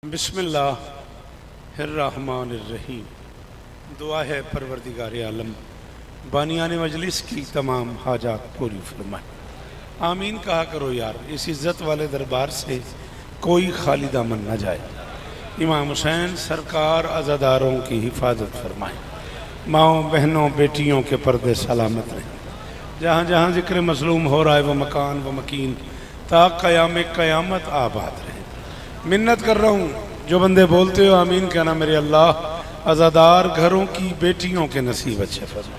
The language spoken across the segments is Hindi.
बिस्मिल्लाहिर्रहमानिर्रहीम। दुआ है परवरदिगार आलम बानियान मजलिस की तमाम हाजात पूरी फरमाए। आमीन कहा करो यार, इस इज़्ज़त वाले दरबार से कोई खाली दामन न जाए। इमाम हुसैन सरकार अज़ादारों की हिफाजत फरमाए। माओं बहनों बेटियों के पर्दे सलामत रहें। जहाँ जहाँ ज़िक्र मज़लूम हो रहा है वह मकान व मकीन ता क़याम क़यामत आबाद रहे। मिन्नत कर रहा हूँ, जो बंदे बोलते हो आमीन कहना। मेरे अल्लाह अज़ादार घरों की बेटियों के नसीब अच्छे फरमा।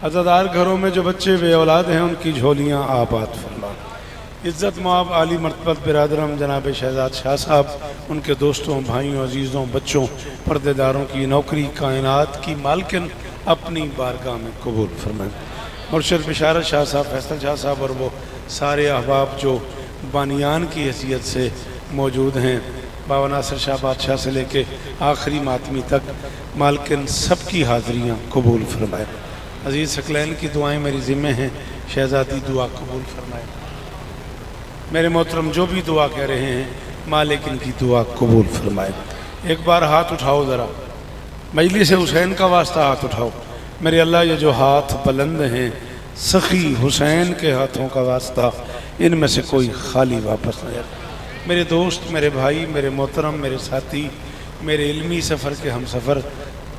अज़ादार घरों में जो बच्चे बे औलाद हैं उनकी झोलियाँ आबाद फरमा। इज़्ज़त माब आली मरतबत बिरादरम जनाब शहजाद शाह साहब, उनके दोस्तों भाइयों अजीज़ों बच्चों पर्देदारों की नौकरी कायनात की मालकिन अपनी बारगाह में कबूल फरमाएं। मुर्शद बिशारत शाह साहब, फैसल शाह साहब और वो सारे अहबाब जो बानियान की हैसियत से मौजूद हैं, बाबा नासिर शाह बादशाह से लेके आखिरी मातमी तक मालकिन सब की हाज़िरियाँ कबूल फरमाए। अजीज़ सकलैन की दुआएं मेरी ज़िम्मे हैं, शहज़ादी दुआ कबूल फरमाए। मेरे मोहतरम जो भी दुआ कह रहे हैं मालिक इनकी दुआ कबूल फरमाए। एक बार हाथ उठाओ ज़रा, मजलिस हुसैन का वास्ता हाथ उठाओ। मेरे अल्लाह ये जो हाथ बुलंद हैं सखी हुसैन के हाथों का वास्ता, इनमें से कोई खाली वापस न जाए। मेरे दोस्त, मेरे भाई, मेरे मोहतरम, मेरे साथी, मेरे इल्मी सफ़र के हम सफ़र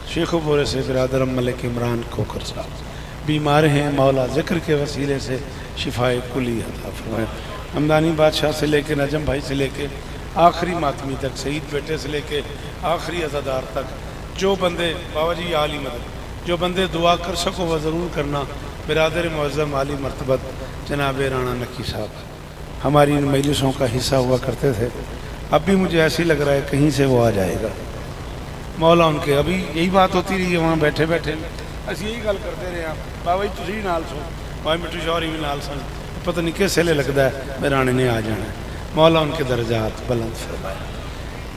शेख बोरे से बिरादरम मलिक इमरान खोखर साहब बीमार हैं। मौला ज़िक्र के वसीले से शिफाए कुली अता फरमाए। हमदानी बादशाह से लेके नजम भाई से लेके आखिरी मातमी तक, सईद बेटे से लेके आखिरी अज़ादार तक, जो बंदे बाबा जी आली मदद, जो बंदे दुआ कर सको वह ज़रूर करना। बिरादर मुअज़्ज़म आली मरतबत जनाब राणा नकी साहब हमारी इन मजलिसों का हिस्सा हुआ करते थे। अब भी मुझे ऐसे ही लग रहा है कहीं से वो आ जाएगा। मौला उनके अभी यही बात होती रही है वहाँ बैठे बैठे, असी यही गल करते रहे हैं। बाबा जी तुसी नाल सो, भाई मिट्टू शौरी भी नाल सन, पता नहीं किस वेले लगता है मेरे राणे ने आ जाना है। मौला उनके दर्जात बुलंद फरमाए।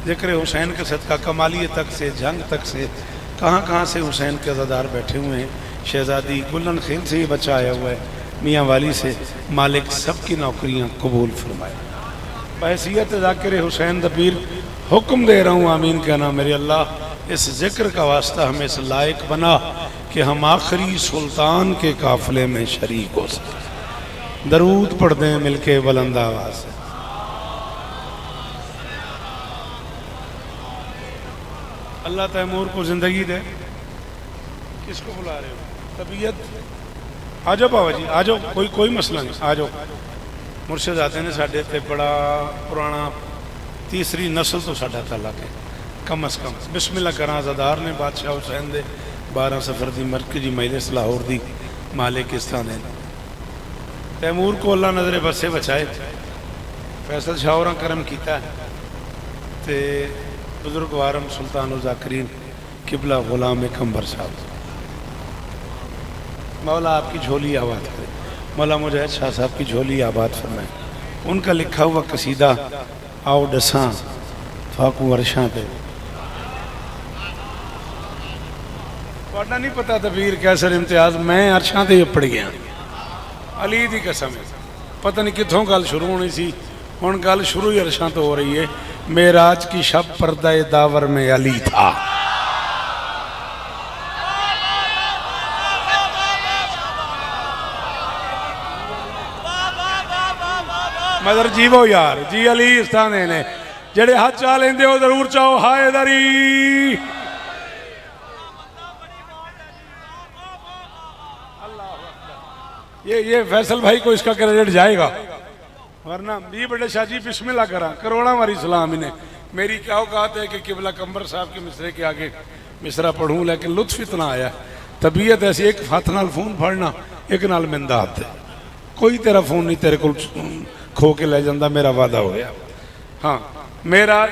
ज़िक्र हुसैन के सदका कमालिए तक से जंग तक से कहाँ कहाँ से हुसैन के अज़ादार बैठे हुए हैं। शहज़ादी गुलन खेल से ये बच्चा आया हुआ है, मियाँ वाली से। मालिक सब की नौकरियाँ कबूल फरमाए। बहसीयत ज़ाकिर हुसैन दबीर हुक्म दे रहा हूँ आमीन कहना। मेरे अल्लाह इस ज़िक्र का वास्ता हमें इस लायक बना कि हम आखिरी सुल्तान के काफ़िले में शरीक हो सकें। दरूद पढ़ दें मिलके बुलंद आवाज़ से। अल्लाह तैमूर को ज़िंदगी दे। किसको बुला रहे हो? तबीयत आ जाओ बाबा जी, आ जाओ, कोई मसला नहीं, आ जाओ। मुर्शिद आते ने साढ़े ते बड़ा पुराना, तीसरी नस्ल तो साढ़ा ताल्लुक है कम अज़ कम। बिस्मिल्लाह करा अज़ादार ने बादशाह हुसैन दे 12 सफ़र की मरकजी मजलिस लाहौर दी मालिक इस तरह ने तैमूर को अल्लाह नज़र बसे बचाए। फैसल शाह और करम किया ते बुजुर्ग वारम सुल्तान ज़ाकिरीन किबला गुलाम कंबर साहब, मौला आपकी झोली आबाद करे। मौला मुजाहिद शाह साहब की झोली आबाद फरमाए। उनका लिखा हुआ कसीदा आओ डसा फाकू वर्षा पे। नहीं पता तबीर कैसर इम्तियाज, मैं अरशा ते पड़ गया। अली दी कसम है, पता नहीं कितों गल शुरू होनी सी, हुण गल शुरू ही अरशा तो हो रही है। मेराज की शब पर्दा दावर में अली था। मदर जीवो यार जी। अली इस तरह ने जेड़े हाथ चाह लेंदे हो जरूर चाहो हाय दरी। ये फैसल भाई को इसका क्रेडिट जाएगा, वरना ये बड़े शाहजी बिस्मिल्लाह करा करोड़ा मारी सलाम इन्हें। मेरी क्या औकात है कि किबला कंबर साहब के मिसरे के आगे मिसरा पढ़ूं, लेकिन लुत्फ इतना आया। तबीयत ऐसी, एक हाथ नाल फोन फड़ना, एक नाल मिंदा हाथ। कोई तेरा फोन नहीं तेरे को खो के ले जाता, मेरा वादा हो गया। हाँ मेरा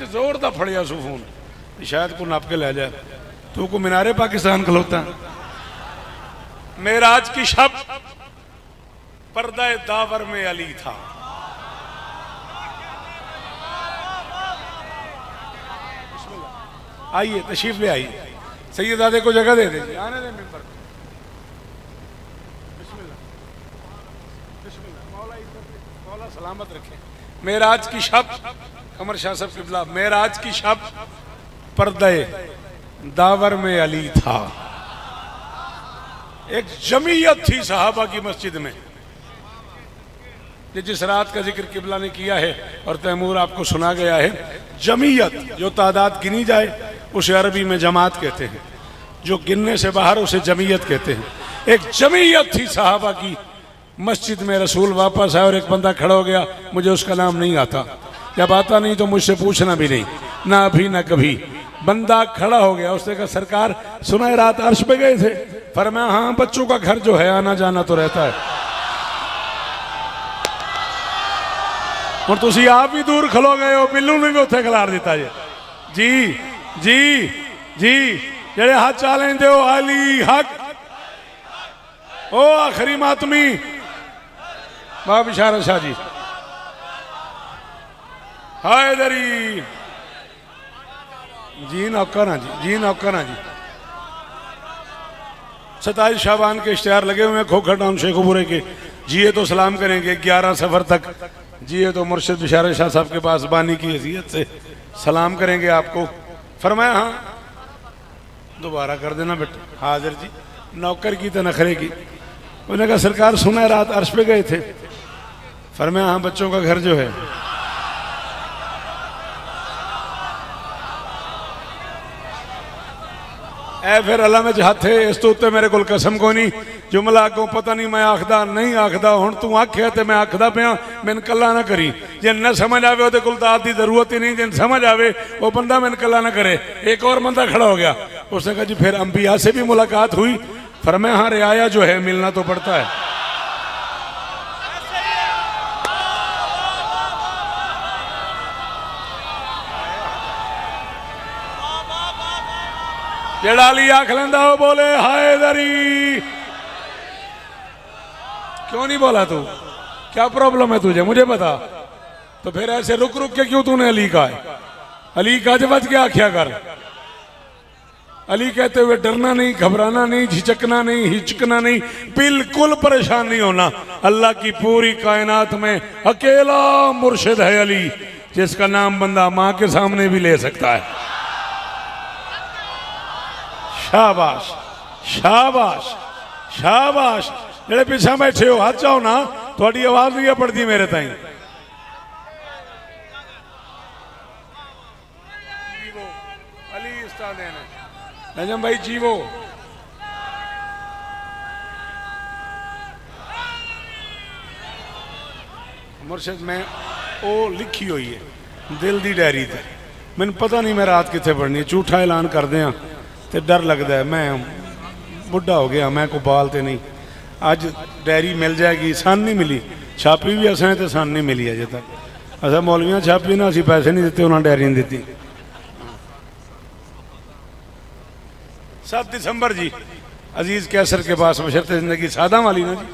जोर का फड़िया सू फोन, शायद को नाप के ले जाए। तू को मीनारे पाकिस्तान खलोता। मेराज की शब पर्दा दावर में अली था। आइए तशरीफ ले आइए, सैयदादे को जगह दे दीजिए, आने दे मिंबर। बिस्मिल्लाह बिस्मिल्लाह, मौला सलामत रखे। मेराज की शब कमर शाह साहब किबला मेराज की शब पर्दे दावर में अली था। एक जमीयत थी सहाबा की मस्जिद में। ये जिस रात का जिक्र किबला ने किया है और तैमूर आपको सुना गया है, जमीयत जो तादाद गिनी जाए उसे अरबी में जमात कहते हैं, जो गिनने से बाहर उसे जमीयत कहते हैं। एक जमीयत थी सहाबा की मस्जिद में। रसूल वापस आए और एक बंदा खड़ा हो गया, मुझे उसका नाम नहीं आता, जब आता नहीं तो मुझसे पूछना भी नहीं, ना अभी ना कभी। बंदा खड़ा हो गया, उसने कहा सरकार सुना है रात अर्श पे गए थे? फरमाया हाँ, बच्चों का घर जो है आना जाना तो रहता है। और तुसी आप भी दूर खलो गए हो, बिल्लू ने भी उत्थे खिलार दिता जी जी जी जी जेड़े हाथ चालें दो अली हक ओ आखिरी मातमी बाब इशारा शाह जी हैदरी जी नौकर हाँ जी नौकर हाँ जी। 27 शाबान के इश्तिहार लगे हुए हैं खोखर टाउन शेखुपुरे के। जिए तो सलाम करेंगे 11 सफर तक, जिए तो मुर्शिद बिशारा शाह साहब के पास बानी की हैसियत से सलाम करेंगे आपको। फरमाया हाँ, दोबारा कर देना बेटा। हाजिर जी नौकर की तो नखरे की। उन्होंने कहा सरकार सुना है रात अर्श पे गए थे? फरमाया हाँ, बच्चों का घर जो है। ऐ फिर अल्लाह में चाहते इस तो उत्ते मेरे को कसम को नहीं जुमला को पता नहीं मैं आखदा नहीं आखदा हुण तू आख्या तो मैं आखदा पिया, मैंने कला ना करी। जे न समझ आवे वो कुल दाद की जरूरत ही नहीं, जिन समझ आवे वो बंदा मैंने कला ना करे। एक और बंदा खड़ा हो गया, उसने कहा जी फिर अंबिया से भी मुलाकात हुई? फरमाया हाँ, रियाया जो है मिलना तो पड़ता है। जेड़ा अली आख लेंदा वो बोले हैदरी। क्यों नहीं बोला तू? क्या प्रॉब्लम है तुझे मुझे बता। तो फिर ऐसे रुक रुक के क्यों तूने अली कहा है? अली का जबत क्या आख्या कर। अली कहते हुए डरना नहीं, घबराना नहीं, झिझकना नहीं, हिचकना नहीं, बिल्कुल परेशान नहीं होना। अल्लाह की पूरी कायनात में अकेला मुर्शिद है अली, जिसका नाम बंदा मां के सामने भी ले सकता है। शाबाश शाबाश शाबाश। जेड़े पीछे बैठे हो हाथ जाओ ना, थोड़ी आवाज नहीं पड़ती मेरे ताई। अली उस्ताद नजम भाई जीवो। मुर्शिद में ओ लिखी हुई है दिल दी डायरी ते। मैंने पता नहीं मैं रात कितने पढ़नी, झूठा ऐलान कर दें तो डर लगता है। मैं बुढ़ा हो गया, मैं को बाल तो नहीं। अज डायरी मिल जाएगी, सन नहीं मिली, छापी भी असें तो सन नहीं मिली अजे तक। असा मौलवियां छापी ना, असी पैसे नहीं दिते, उन्होंने डायरी नहीं दी। 7 दिसंबर जी अजीज़ कैसर के पास बशर्ते ज़िंदगी सादा वाली ना जी,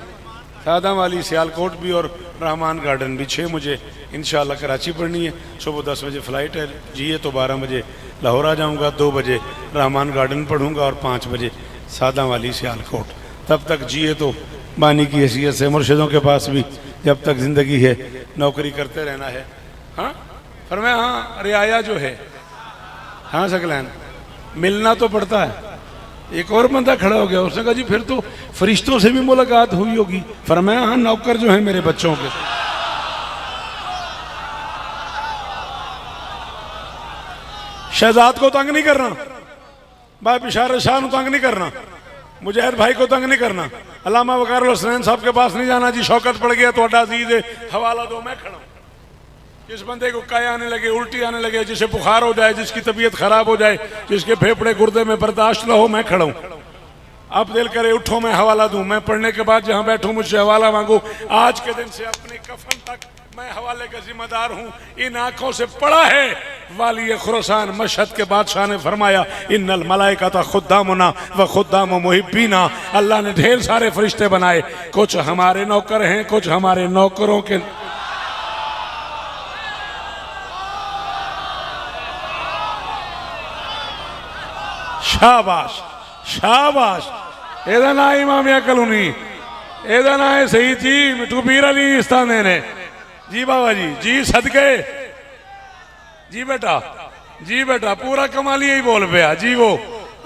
सादा वाली सियालकोट भी और रहमान गार्डन भी। 6 मुझे इंशाल्लाह कराची पढ़नी है, सुबह 10 बजे फ़्लाइट है। जिए तो 12 बजे लाहौर आ जाऊँगा, 2 बजे रहमान गार्डन पढ़ूँगा और 5 बजे सादा वाली सियालकोट। तब तक जिए तो बानी की हैसियत से मुर्शिदों के पास भी जब तक ज़िंदगी है नौकरी करते रहना है। हाँ फरमाया हाँ, रियाया जो है हाँ सकलैन मिलना तो पड़ता है। एक और बंदा खड़ा हो गया, उसने कहा जी फिर तो फरिश्तों से भी मुलाकात हुई होगी? फरमाया हाँ, नौकर जो है मेरे बच्चों के। शहजाद को तंग नहीं करना, भाई बिशारत शाह को तंग नहीं करना, मुजहिद भाई को तंग नहीं करना, अल्लामा वकार हुसैन साहब के पास नहीं जाना जी। शौकत पड़ गया तो अजीज है, हवाला दो मैं खड़ा हूं। जिस बंदे को काया आने लगे, उल्टी आने लगे, जिसे बुखार हो जाए, जिसकी तबीयत खराब हो जाए, जिसके फेफड़े गुर्दे में बर्दाश्त न हो, मैं खड़ा हूं। अब दिल करे उठो मैं हवाला दूं, मैं पढ़ने के बाद जहां बैठूं मुझसे हवाला मांगू। आज के दिन से अपने कफन तक मैं हवाले का जिम्मेदार हूं। इन आंखों से पढ़ा है वाली खुरासान मशहद के बादशाह ने फरमाया, इन्नल मलाइका खुद्दामुना व खुद्दाम मुहिब्बीना। अल्लाह ने ढेर सारे फरिश्ते बनाए, कुछ हमारे नौकर हैं, कुछ हमारे नौकरों के। शाबाश शाबाश। एदा ना इमामिया कलोनी, एदा ना है शहीद जी मिठू पीर अली इस्ताने ने जी। बाबा जी जी सदके जी बेटा पूरा कमाली ही बोल पाया जी। वो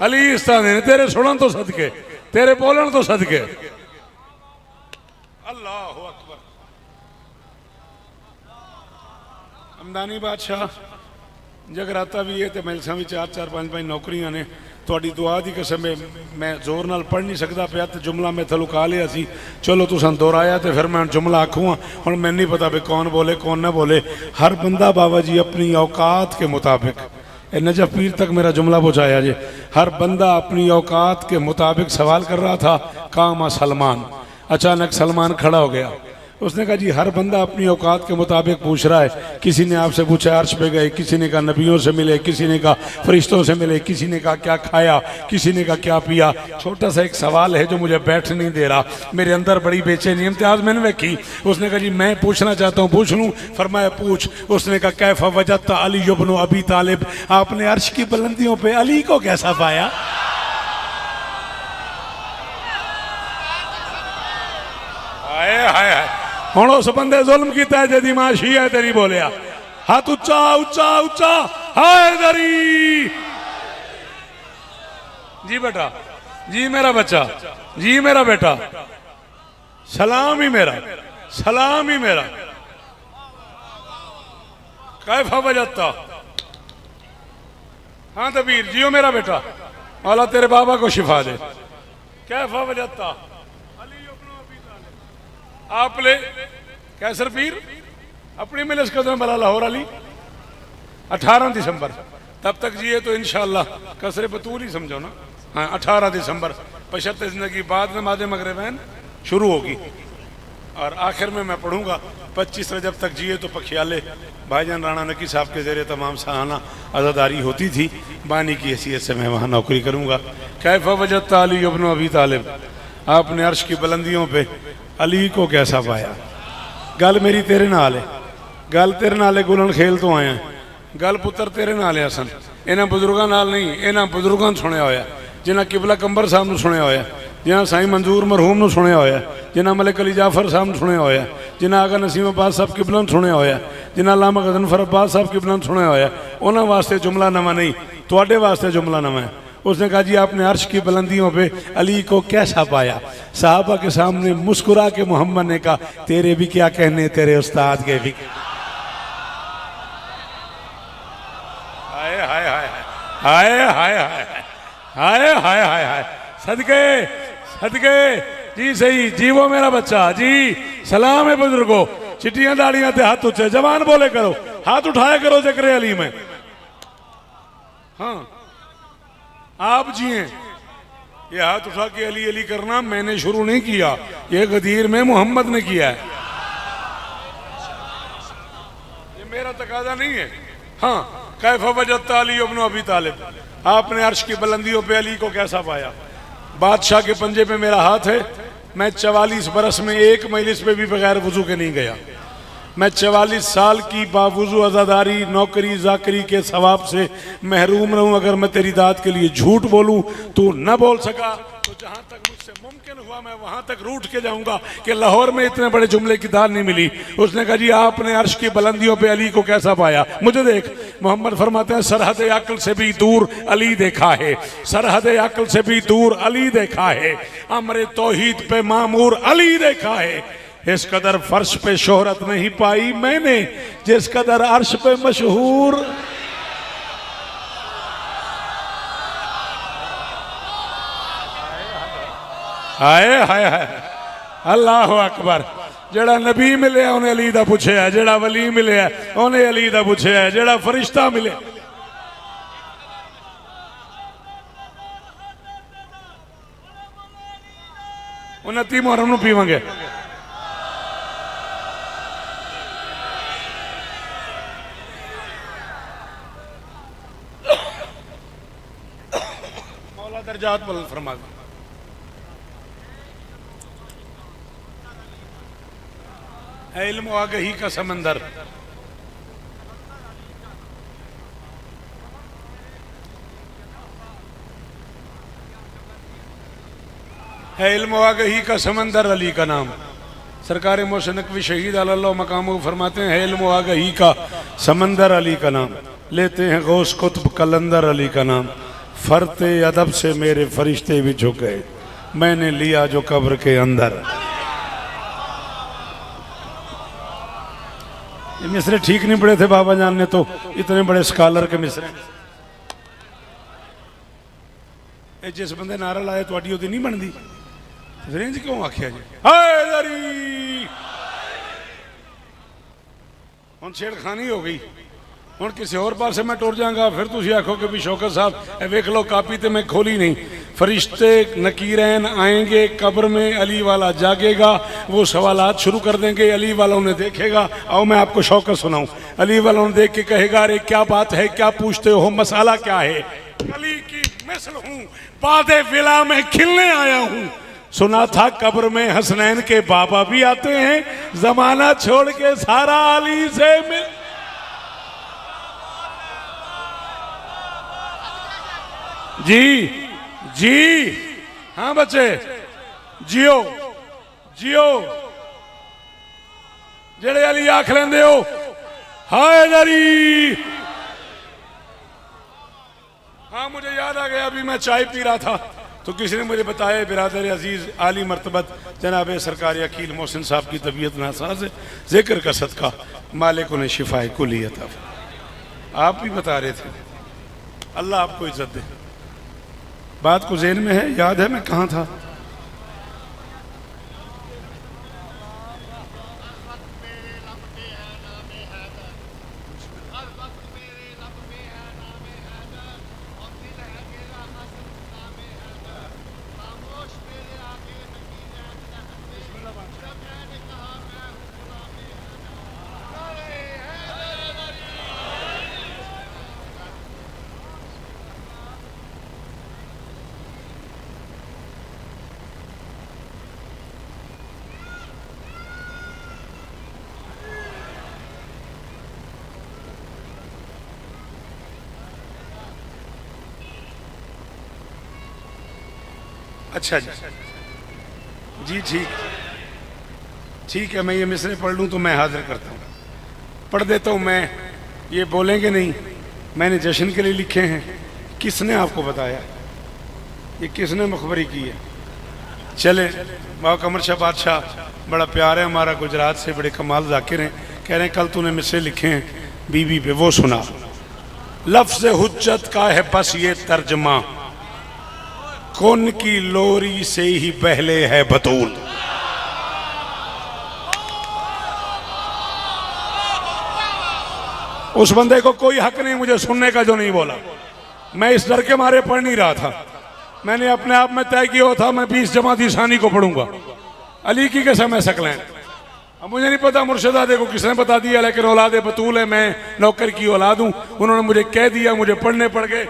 अली इस्ताने तेरे सुनन तो सदके, तेरे बोलन तो सदके। अल्लाह अकबर। हमदानी बादशाह जगराता भी है तो मिलसा भी 4-4 5-5 नौकरियां ने। थोड़ी दुआ की कसम है मैं जोर नाल पढ़ नहीं सकता पाया तो जुमला मैं थलू खा लिया सी। चलो तुम दोहराया तो फिर मैं जुमला आखूँगा। हम मैं नहीं पता भी कौन बोले कौन ना बोले। हर बंदा बाबा जी अपनी औकात के मुताबिक, नजफ पीर तक मेरा जुमला पहुँचाया जी। हर बंदा अपनी औकात के मुताबिक सवाल कर रहा था। काम सलमान, अचानक सलमान खड़ा हो गया। उसने कहा जी हर बंदा अपनी औकात के मुताबिक पूछ रहा है। किसी ने आपसे पूछा अर्श पे गए, किसी ने कहा नबियों से मिले, किसी ने कहा फरिश्तों से मिले, किसी ने कहा क्या खाया, किसी ने कहा क्या पिया। छोटा सा एक सवाल है जो मुझे बैठ नहीं दे रहा, मेरे अंदर बड़ी बेचैनी इम्तियाज मैंने रखी। उसने कहा जी मैं पूछना चाहता हूँ, पूछ लूँ? फरमाया पूछ। उसने कहा कैफा वजदता अली इब्न अबी तालिब, आपने अर्श की बुलंदियों पर अली को कैसा पाया? हाय हाय हाय। हुण उस बंदे जुल्म किया जी मां शिया तेरी बोलिया। हाथ उच्चा उच्चा उच्चा। हाय दरी जी बेटा, जी मेरा बच्चा, जी मेरा बेटा, सलाम ही मेरा, सलाम ही मेरा। कैफा वजदता। हाँ तबीर जियो मेरा बेटा, अल्लाह तेरे बाबा को शिफा दे। कैफा वजदता आपने कैसर पीर अपनी मिलस कदम बला लाहौर अली 18 दिसंबर तब तक जिए तो इंशाअल्लाह कसरे बतूल ही समझो ना। हाँ 18 दिसंबर बशर्ते जिंदगी बाद नमाज मगरिबैन शुरू होगी और आखिर में मैं पढ़ूंगा 25 रजब तक जिए तो पखियाले भाईजान राणा नकी साहब के ज़रिए तमाम सालाना आज़ादारी होती थी। बानी की हैसियत से मैं वहाँ नौकरी करूँगा। कैफा वजदता अली इब्न अबी तालिब, आपने अर्श की बुलंदियों पे अली को कैसा पाया? गल मेरी तेरे नाल है, गल तेरे नाल है। गुलन खेल तो आया, गल पुत्र तेरे नाल है। सन इन्होंने बुजुर्गों नाल नहीं, इन्होंने बुजुर्गों सुनिया होया जिन्हें किबला कंबर साहब ने सुनिया होया, जिन्हें साईं मंजूर मरहूम ने सुनिया होया, जिन्हें मलिक अली जाफर साहब ने सुनिया होया, जिन्हें आगा नसीम अब्बास साहब किबला ने सुनिया होया, जिन्हें अल्लामा गजनफर अब्बास साहब किबला ने सुनिया होया। उन्होंने वास्ते जुमला नवा नहीं, तुहाडे वास्ते जुमला नवा है। उसने कहा जी आपने अर्श की बुलंदियों पे अली को कैसा पाया? साहबा के सामने मुस्कुरा के मोहम्मद ने कहा तेरे भी क्या कहने, तेरे उस्ताद के भी। हाय हाय हाय हाय हाय हाय हाय हाय हाय हाय। सदके सदके जी सही जी वो मेरा बच्चा जी। सलाम है बुजुर्गो, चिट्टियां दाड़ियां ते हाथ उच्चे, जवान बोले करो, हाथ उठाया करो जिक्र अली में। हाँ आप जिए, ये हाथ उठा के अली अली करना मैंने शुरू नहीं किया, ये गदीर में मोहम्मद ने किया है, ये मेरा तकाजा नहीं है। हाँ कैफा वजदता अली इब्न अबी तालिब, आपने अर्श की बुलंदियों पे अली को कैसा पाया? बादशाह के पंजे पे मेरा हाथ है। मैं 44 बरस में एक मजलिस पे भी बगैर वजू के नहीं गया। मैं 44 साल की बावजू आज़ादारी नौकरी जाकरी के सवाब से महरूम रहूं। अगर मैं तेरी दाद के लिए झूठ बोलूं तू न बोल सका तो जहां तक मुझसे मुमकिन हुआ मैं वहां तक रूठ के जाऊंगा कि लाहौर में इतने बड़े जुमले की दाल नहीं मिली। उसने कहा जी आपने अर्श की बुलंदियों पे अली को कैसा पाया? मुझे देख, मोहम्मद फरमाते हैं सरहद अक्ल से भी दूर अली देखा है, सरहद अक्ल से भी दूर अली देखा है, अमर तौहीद पे मामूर अली देखा है। इस कदर फर्श पे शोहरत नहीं पाई मैंने जिस कदर अर्श पे मशहूर। हाय हाय हाय अल्लाह अकबर। जेड़ा नबी मिले उन्हें अली दा पूछे, जेड़ा वली मिले उन्हें अली दा पूछे, जेड़ा फरिश्ता मिले उन्हें 30 मुहर्रम पीवांगे। दर्जात बुलंद फरमा है। इल्म आगही का समंदर, है इल्म आगही का समंदर अली का नाम। सरकार मोहसिन नकवी शहीद अल्लाह मकाम फरमाते हैं है इल्म आगही का समंदर अली का नाम लेते हैं, गौस कुतुब कलंदर अली का नाम। फरते अदब से मेरे फरिश्ते भी झुक गए, मैंने लिया जो कब्र के अंदर। ये मिसरे ठीक नहीं पड़े थे बाबा जान ने, तो इतने बड़े स्कॉलर के मिसरे। जिस बंदे नारा लाया थोड़ी ओदी नहीं बनती, रेंज क्यों आखिया जी? हुण छेड़खानी हो गई, हुण किसी और पास मैं टुर जाऊंगा, फिर तुम आखोगे भी शौकत साहब वेख लो कापी तो मैं खोली नहीं। फरिश्ते नकीरैन आएंगे कब्र में, अली वाला जागेगा, वो सवालात शुरू कर देंगे, अली वालों ने देखेगा। आओ मैं आपको शौकत सुनाऊं। अली वालों ने देख के कहेगा अरे क्या बात है, क्या पूछते हो, मसाला क्या है? अली की मिसल हूं, बादे विला में खिलने आया हूं। सुना था कब्र में हसनैन के बाबा भी आते हैं, जमाना छोड़ के सारा अली से मिल। जी जी हाँ बच्चे, जियो जियो, जेड़े अली आख लेंदे हो हाय दरी। हाँ मुझे याद आ गया, अभी मैं चाय पी रहा था तो किसी ने मुझे बताया बिरादर अजीज आली मर्तबत जनाब सरकार अकील मोहसिन साहब की तबीयत नासाज है, जिक्र का सदका मालिक उन्हें शिफाए कुलियत अता। आप भी बता रहे थे, अल्लाह आपको इज्जत दे। बात को ज़हन में है, याद है मैं कहाँ था? अच्छा जी ठीक ठीक है, मैं ये मिसरे पढ़ लूँ तो मैं हाजिर करता हूँ, पढ़ देता हूँ मैं। ये बोलेंगे नहीं मैंने जश्न के लिए लिखे हैं। किसने आपको बताया? ये किसने मुखबरी की है? चले बाबा कमर शाह बादशाह बड़ा प्यार है हमारा, गुजरात से बड़े कमाल जाकिर हैं, कह रहे हैं कल तूने मिसरे लिखे हैं बीबी पे, वो सुना। लफ्ज़ हुज्जत का है बस ये तर्जमा, कौन की लोरी से ही पहले है बतूल। उस बंदे को कोई हक नहीं मुझे सुनने का जो नहीं बोला। मैं इस डर के मारे पढ़ नहीं रहा था, मैंने अपने आप में तय किया था मैं 20 जमाती सानी को पढ़ूंगा, अली की कसम है सकलैन। अब मुझे नहीं पता मुर्शिदादे को किसने बता दिया, लेकिन औलाद बतूल है, मैं नौकर की औलाद हूं, उन्होंने मुझे कह दिया, मुझे पढ़ने पड़ गए।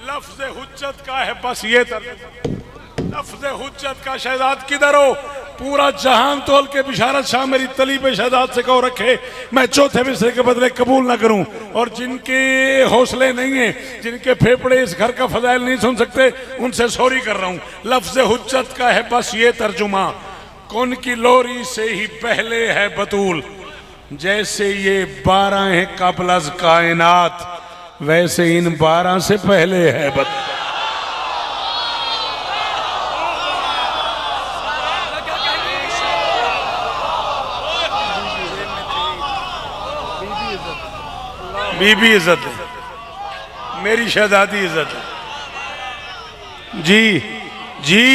लफ्ज़ हुज्जत का है बस ये लफ्ज़ हुज्जत का शहजाद किधर हो? पूरा जहान तोल के बिशारत शाह मेरी तली पे शहजाद से कहो रखे, मैं चौथे मिसरे के बदले कबूल ना करूं। और जिनके हौसले नहीं है, जिनके फेफड़े इस घर का फजाइल नहीं सुन सकते, उनसे सॉरी कर रहा हूं। लफ्ज़ हुज्जत का है बस ये तर्जुमा, कौन की लोरी से ही पहले है बतूल। जैसे ये 12 है कबल कायनात, वैसे इन 12 से पहले है बतूल। बीबी इज्जत है, मेरी शहजादी इज्जत है। जी जी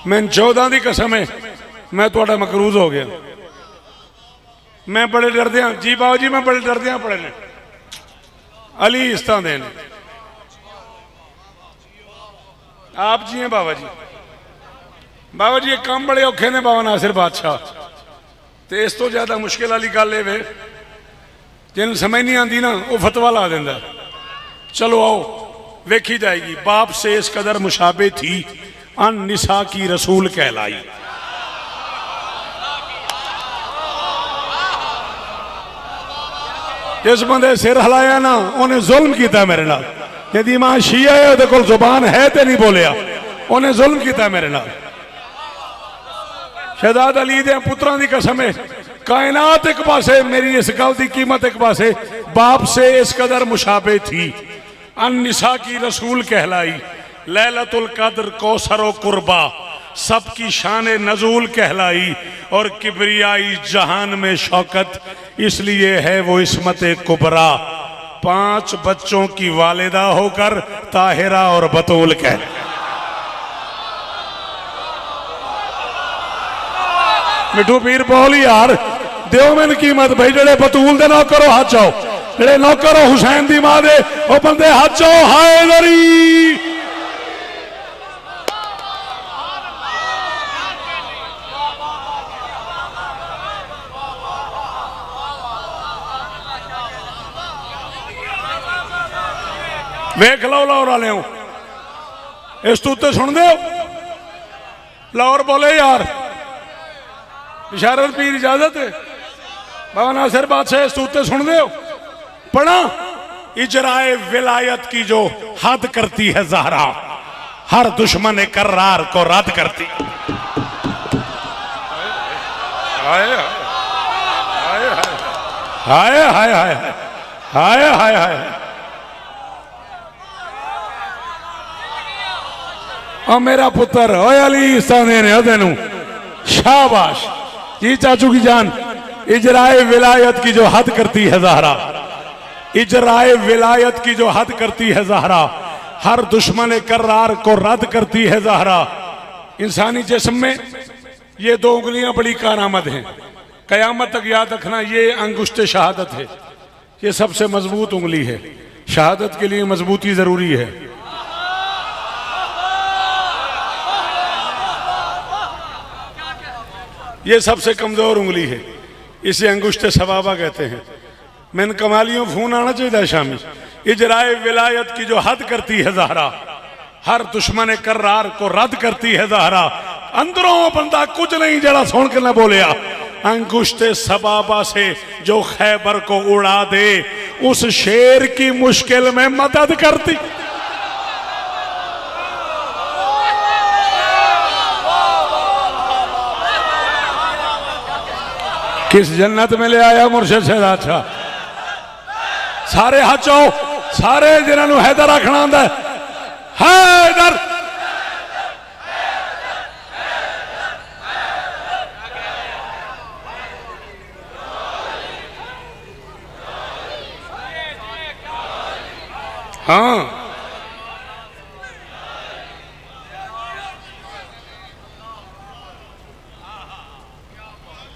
मैं 14 की कसम है मैं थोड़ा मकरूज हो गया। मैं बड़े डरदे जी बाबा जी, मैं बड़े डरदे पड़े ने अली इस्तां देन। आप जी हैं बाबा जी, बाबा जी ये काम बड़े औखे ने बाबा नासिर बादशाह, तो इस तो ज्यादा मुश्किल वाली गल है जिन समझ नहीं आती ना वो फतवा ला देंदा। चलो आओ वेखी जाएगी। बाप से इस कदर मुशाबे थी अन निसा की रसूल कहलाई। जिस बंदे सिर हिलाया ना उन्हें जुल्म किया मेरे नाल। यदि मां शिया है, जुबान है तो नहीं बोलिया, उन्हें जुल्म किया मेरे नाल। शहजाद अली दे पुत्रां दी कसम है, कायनात एक पासे, मेरी इस गल की कीमत एक पासे, बाप से इस कदर मुशाबे थी। अन-निसा की रसूल कहलाई, लैलतुल कद्र कौसर कुर्बा, सबकी शान नजूल कहलाई, और किबरियाई जहान में शौकत, इसलिए है वो इस्मत कुबरा। 5 बच्चों की वालिदा होकर ताहिरा और बतूल कह। मिठू पीर बोल यार, दियो मैन कीमत भाई, जेड़े बतूल दे नौकरो हाथ चाओ, जेड़े नौकरो हुसैन दी मां दे ओ बंदे हाथ चाओ। हाय दरी वेख लो लाहौर वाले इस तू उत्ते सुन दे। लाहौर बोले यार, बिशारत पीर इजाजत है, बाबा नासिर बादशाह इस तू उत्ते सुन दे। पढ़ा, इजराए विलायत की जो हद करती है ज़हरा, हर दुश्मन कर्रार को रद्द करती। हाय हाय हाय हाय हाय हाय हाय हाय। और मेरा पुत्र ओए अली साने ने तेनू शाबाश जी चाचू की जान। इजराए विलायत की जो हद करती है ज़हरा, इजराए विलायत की जो हद करती है ज़हरा, हर दुश्मन कर्रार को रद्द करती है ज़हरा। इंसानी जिस्म में ये 2 उंगलियां बड़ी कारामद हैं, कयामत तक याद रखना। ये अंगुष्ठ शहादत है, ये सबसे मजबूत उंगली है। शहादत के लिए मजबूती जरूरी है। ये सबसे कमजोर उंगली है, इसे अंगुष्ठ सबाबा कहते हैं। मैंने कमालियों फोन आना चाहिए शामी। इजराए विलायत की जो हद करती है ज़हरा, हर दुश्मन कर्रार को रद्द करती है ज़हरा। अंदरों बंदा कुछ नहीं जरा सुन के न बोलिया, अंगुष्ठ सबाबा से जो खैबर को उड़ा दे, उस शेर की मुश्किल में मदद करती। किस जन्नत में ले आया मुर्शिद से अच्छा। सारे हाथ चाओ, सारे जिन्होंने हैदर आखना आंदा है, हैदर। हाँ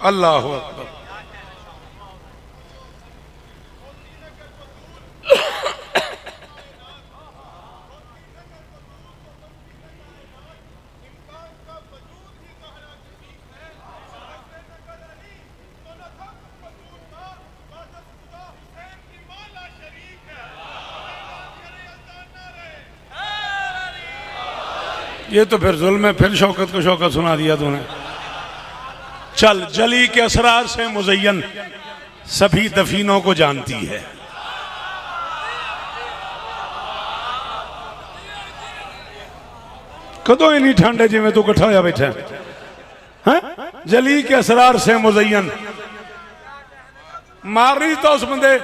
अल्लाह अकबर। ये तो फिर जुल्म है, फिर शौकत को शौकत सुना दिया तूने। चल, जली के असरार से मुज़य्यन सभी दफीनों को जानती है। कदों इन्नी ठंड है जिमें तू कट्ठा होया बैठा है। जली के असरार से मुज़य्यन, मारनी तो उस बंदे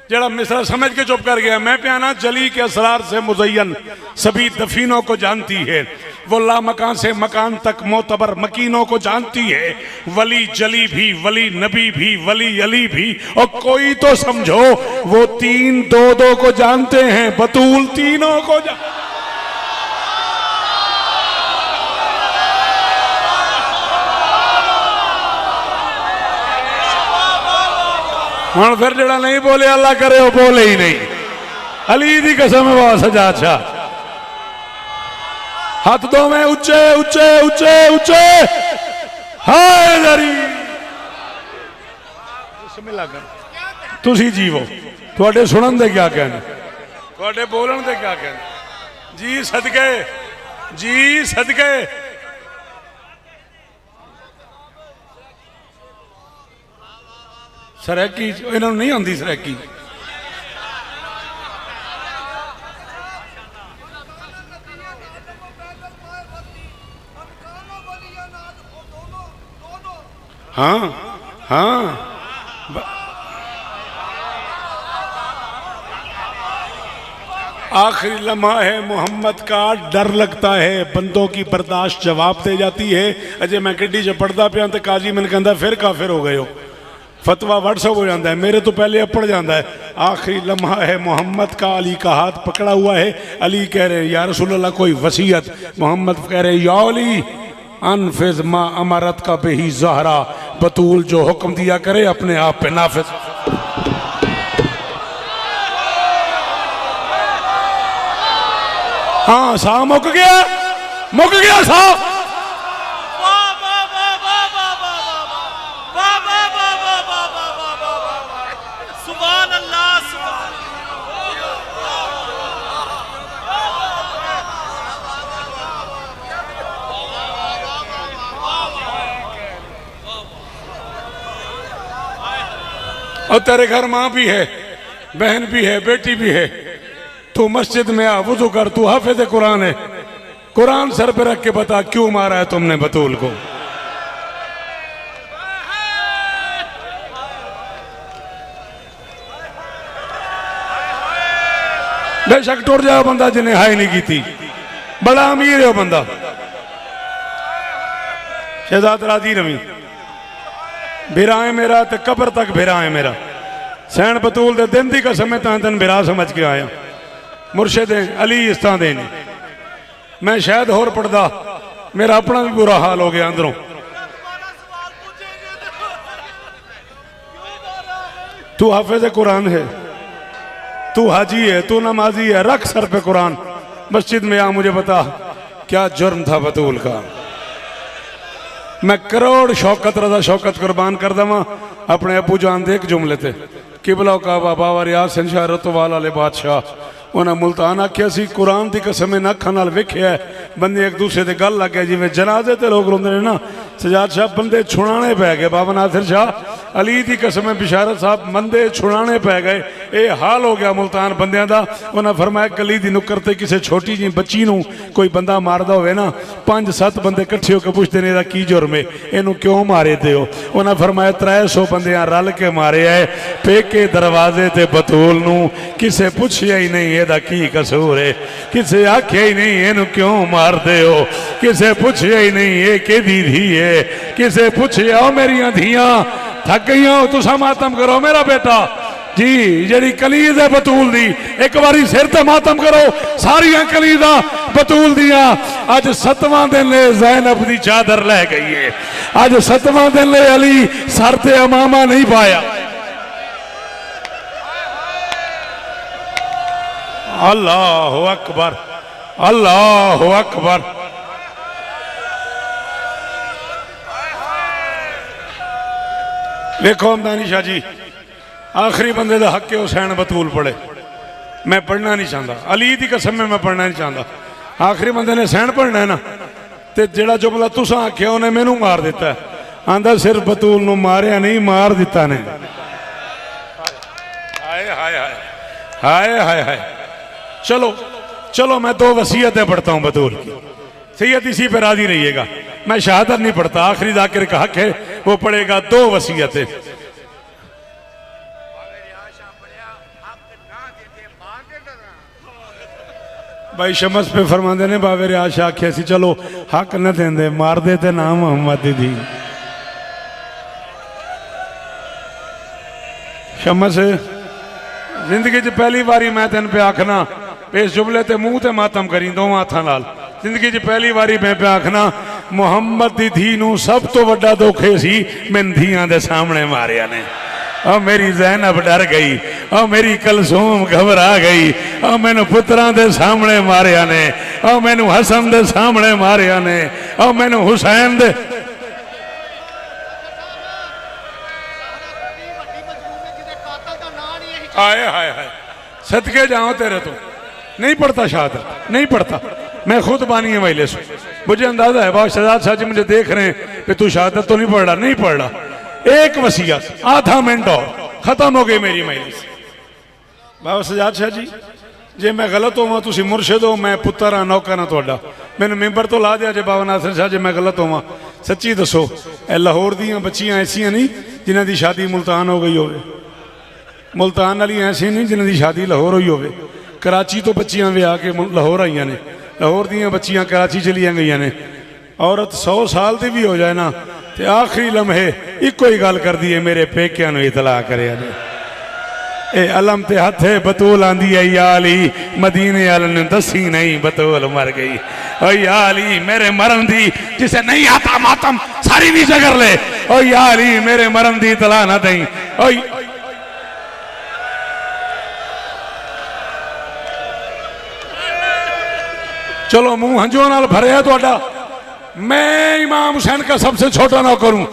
जरा मिसरा समझ के चुप कर गया। मैं प्याना, जली के असरार से मुज़य्यन सभी दफीनों को जानती है। वो ला मकान से मकान तक मोतबर मकीनों को जानती है। वली जली भी, वली नबी भी, वली अली भी, और कोई तो समझो वो 3 2 को जानते हैं, बतूल तीनों को हाँ। फिर जरा नहीं बोले अल्लाह करे वो बोले ही नहीं। अली दी कसम है बहुत सजा। अच्छा, हाथ दो में ऊंचे ऊंचे ऊंचे ऊंचे। हाय दरी बिस्मिल्लाह कर। तुसी जीवो, थोड़े सुनन दे क्या कहने, थोड़े बोलन दे क्या कहने। जी सदके, जी सदके। सरैकी इन्होंने नहीं आती सरैकी। हाँ हाँ आखिरी लम्हा है मोहम्मद का, डर लगता है बंदों की बर्दाश्त जवाब दे जाती है। अजय मैं गड्डी च पढ़ता पिया तो काजी मैंने कहता फिर काफिर हो गए हो, फतवा व्हाट्सअप हो जाता है, मेरे तो पहले पड़ जाता है। आखिरी लम्हा है मोहम्मद का, अली का हाथ पकड़ा हुआ है। अली कह रहे हैं या रसूल अल्लाह कोई वसीयत, मोहम्मद कह रहे या अली अनफिज मा अमारत का बेही ज़हरा, बतूल जो हुक्म दिया करे अपने आप पे नाफिज। हाँ सा मुक गया सा। सुभान अल्लाह और तेरे घर माँ भी है, बहन भी है, बेटी भी है, तू मस्जिद में आ, वुज़ू कर, तू हाफिज़ कुरान है, कुरान सर पे रख के बता क्यों मारा है तुमने बतूल को। बेशक टुर जाए बंदा जिन्हें हाई नहीं की थी, बड़ा अमीर है वो बंदा। शहजाद राजी रवी बिराए मेरा ते कबर तक बिराए मेरा, सैन बतूल दे दिन दी कसम है तेन बिरा समझ के आया। मुर्शिद अली इस तरह दे ने, मैं शायद होर पढ़दा मेरा अपना भी बुरा हाल हो गया अंदरों। तू हाफिज़ कुरान है, तू हाजी है, तू नमाजी है, रख सर पे कुरान, मस्जिद में आ, मुझे बता क्या जुर्म था बतूल का। मैं करोड़ शौकत रजा शौकत कुर्बान कर दवा अपने अबू जान दे एक जुमले थे, किबला का बाबा रियाज सिंह रतवाल वाले बादशाह उन्हें मुल्तान आख्या सी कुरान की कसम ना अखा नाल वेख्या बंदे एक दूसरे से गल लग गए जिवें जनाजे ते लोग रोंदे ने ना। सजाद शाह बंदे छुड़ाने पै गए, बाबा नासिर शाह अली की कसम बिशारत साहब बंदे छुड़ाने पै गए। ये हाल हो गया मुल्तान बंदियां दा। उन्हें फरमाया गली दी नुक्कर ते किसी छोटी जी बच्ची नूं कोई बंदा मारदा होवे ना, 5-7 बंदे इकट्ठे होकर पुछते ने की जुर्म है, इनू क्यों मारे थे हो। उन्हें फरमाया 300 बंदियां रल के मारे है, पेके दरवाजे ते बतूल नूं किसे पुछया ही नहीं एदा की कसूर है, किसे आख्या ही नहीं इनू क्यों मारदे हो, किसे पुछया ही नहीं ये केदी धी है, किसे पुछया ओ मेरियां धियां थक गई हो तुसा मातम करो मेरा बेटा जी, जड़ी कलीद है बतूल दी एक बारी सिर ते मातम करो सारिया कलीदा बतूल दिया। अज 7वां दिन ले ज़ैनब दी चादर लै गई है, अज 7वां दिन ले अली सर ते अमामा नहीं पाया। अल्लाहु अकबर, अल्लाहु अकबर। देखो हमदानी शाह जी आखिरी बंदे का हक है हुसैन बतूल पढ़े, मैं पढ़ना नहीं चाहता, अली की कसम में मैं पढ़ना नहीं चाहता। आखिरी बंदे ने हुसैन पढ़ना है ना, तो जेड़ा जुमला तुसा आख्या उन्हें मैनू मार दिता है, आंदा सिर्फ बतूल नूं मारिया नहीं मार दिता ने। हाय हाय हाय हाय हाय हाय। चलो चलो मैं 2 वसीयतें पढ़ता हूँ बतूल की, सैयद इसी पे राजी रहिएगा। मैं शहादत नहीं पढ़ता, आखिरी जाकिर का हक है वो पढ़ेगा। 2 वसीयतें भाई शमस पे फरमाते ने बाबे रियाज आख्या सी चलो हक न देंदे मार देते ना मोहम्मद दी। शमस जिंदगी च पहली बारी मैं तेन पे आखना इस जुमले ते मुंह ते मातम करी 2 हाथों नाल, जिंदगी च पहली बारी मैं पे आखना मुहम्मद दी धी नूं सब तो वड्डा दुखे सी मैन धियां दे सामने मारिया ने। और मेरी ज़ैनब डर गई, और मेरी कलसूम घबरा गई, और मैनू पुत्रां दे सामने मारिया ने, और मैनू हसन दे सामने मारिया ने, और मैनू हुसैन दे हाय हाय हाय सदके जाओ तेरे तो नहीं पढ़ता शहादत नहीं पढ़ता। मैं खुद बानी है मजलिस, मुझे अंदाजा है बाबा शहजाद शाह जी मुझे देख रहे हैं कि तू शहादत तो नहीं पढ़ रहा, नहीं पढ़ रहा। एक वसीयत आधा मिनट और खत्म हो गई मेरी मजलिस। बाबा शहजाद शाह जी जे मैं गलत होवां तुसीं मुर्शिद हो, मैं पुत्र हाँ नौकर हाँ तुहाडा, मैनूं मैंबर तो ला दिया जे बाबा नासिर शाह जी मैं गलत होवां सच्ची दसो ए लाहौर दियां बच्चियां ऐसियां नहीं जिन्हां दी शादी मुल्तान हो गई होवे, मुल्तान वाली ऐसी नहीं जिन्हां दी शादी लाहौर हुई होवे। कराची तो बच्चियां विआह के लाहौर आईयां ने, लाहौर दियां बच्चियां कराची चलियां गईयां ने। औरत 100 साल की भी हो जाए ना तो आखिरी लम्हे इको ही गल कर दी है, मेरे पेकियां नूं इतला करे ने। ए अलम ते हथे बतूल आंदी है या अली मदीने वाले ने दसी नहीं बतूल मर गई। ओ या अली मेरे मरन दी जिसे नहीं आता मातम सारी नी जगर ले। ओ या अली मेरे मरन दी इतला ना दई। ओ चलो मुंह हंजुओं नाल भरिया तुहाडा। मैं इमाम हुसैन का सबसे छोटा नौकर हूं।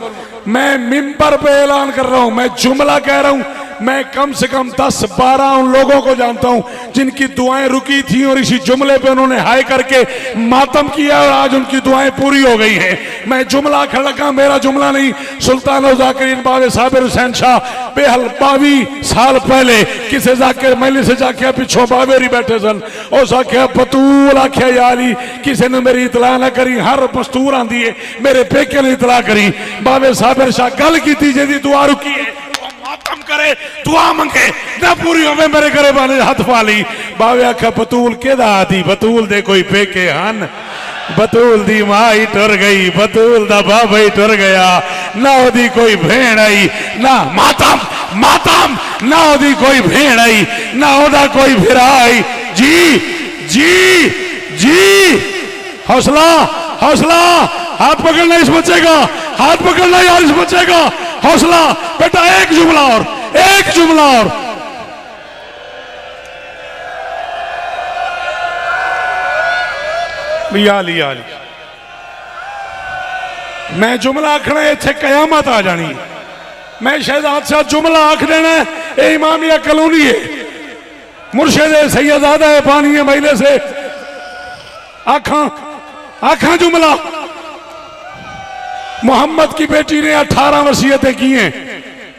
मैं मिंबर पे ऐलान कर रहा हूं, मैं जुमला कह रहा हूं। मैं कम से कम 10-12 उन लोगों को जानता हूं जिनकी दुआएं रुकी थी और इसी जुमले पे उन्होंने हाय करके मातम किया और आज उनकी दुआएं पूरी हो गई हैं। मैं जुमला खड़का, मेरा जुमला नहीं, सुल्तान ज़ाकिरीन बाबे साबिर हुसैन शाह बेहल 22 साल पहले किसी जाके मैंने से जाके पिछों बाबेर ही बैठे सन। उस आख्या बतूल आख्या यारी किसी ने मेरी इतला ना करी, हर मस्तूर आंदी है मेरे पेके ने इतला करी। बाबे साबिर शाह गल की जी दुआ रुकी है, मातम करे दुआ मंगे ना पूरी होवे मेरे घरे वाले हाथ पा ली। बावे आख्या बतूल केदा आदि, बतूल दे कोई पेके हन, बतूल दी मां ही टुर गई, बतूल दा बाबा ही टुर गया, ना ओदी कोई भेड़ आई, ना मातम मातम ना ओदी कोई भेड़ आई, ना ओदा कोई भिरा आई। जी जी जी हौसला हौसला, हाथ पकड़ना इस बच्चे का, हाथ पकड़ना यार इस बच्चे का, हौसला बेटा। एक जुमला और, एक जुमला और। लिया लिया लिया मैं जुमला आखना इत्थे कयामत आ जानी। मैं शहजाद शाह जुमला आख देना है, इमामिया कलोनी है, मुर्शिद सैयदादा है, पानी है महिले से आखा आखा जुमला। मोहम्मद की बेटी ने 18 वसीयतें की हैं,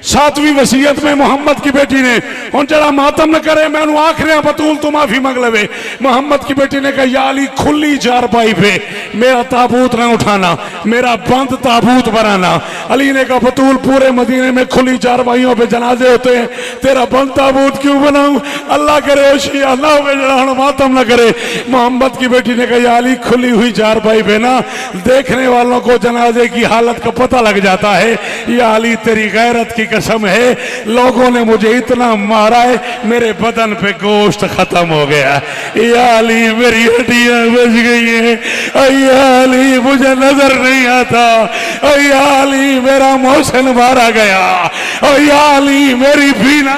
7वीं वसीयत में मोहम्मद की बेटी ने हूं जरा मातम न करे मैं आख रहा बतूल तू माफी मंग लवे। मोहम्मद की बेटी ने कहा या अली खुली चारपाई पे मेरा ताबूत ना उठाना, मेरा बंद ताबूत बनाना। अली ने कहा बतूल पूरे मदीने में खुली चारपाइयों पे जनाजे होते हैं, तेरा बंद ताबूत क्यों बनाऊं? अल्लाह करे शिया ना हो जरा मातम न करे। मोहम्मद की बेटी ने कहा या अली खुली हुई चारपाई पे ना देखने वालों को जनाजे की हालत का पता लग जाता है। या अली तेरी गैरत की कसम है, लोगों ने मुझे इतना मारा है मेरे बदन पे गोश्त खत्म हो गया। या अली मेरी हड्डियां बच गई हैं। या अली मुझे नजर नहीं आता। या अली मेरा मौसम मारा गया। या अली मेरी बीना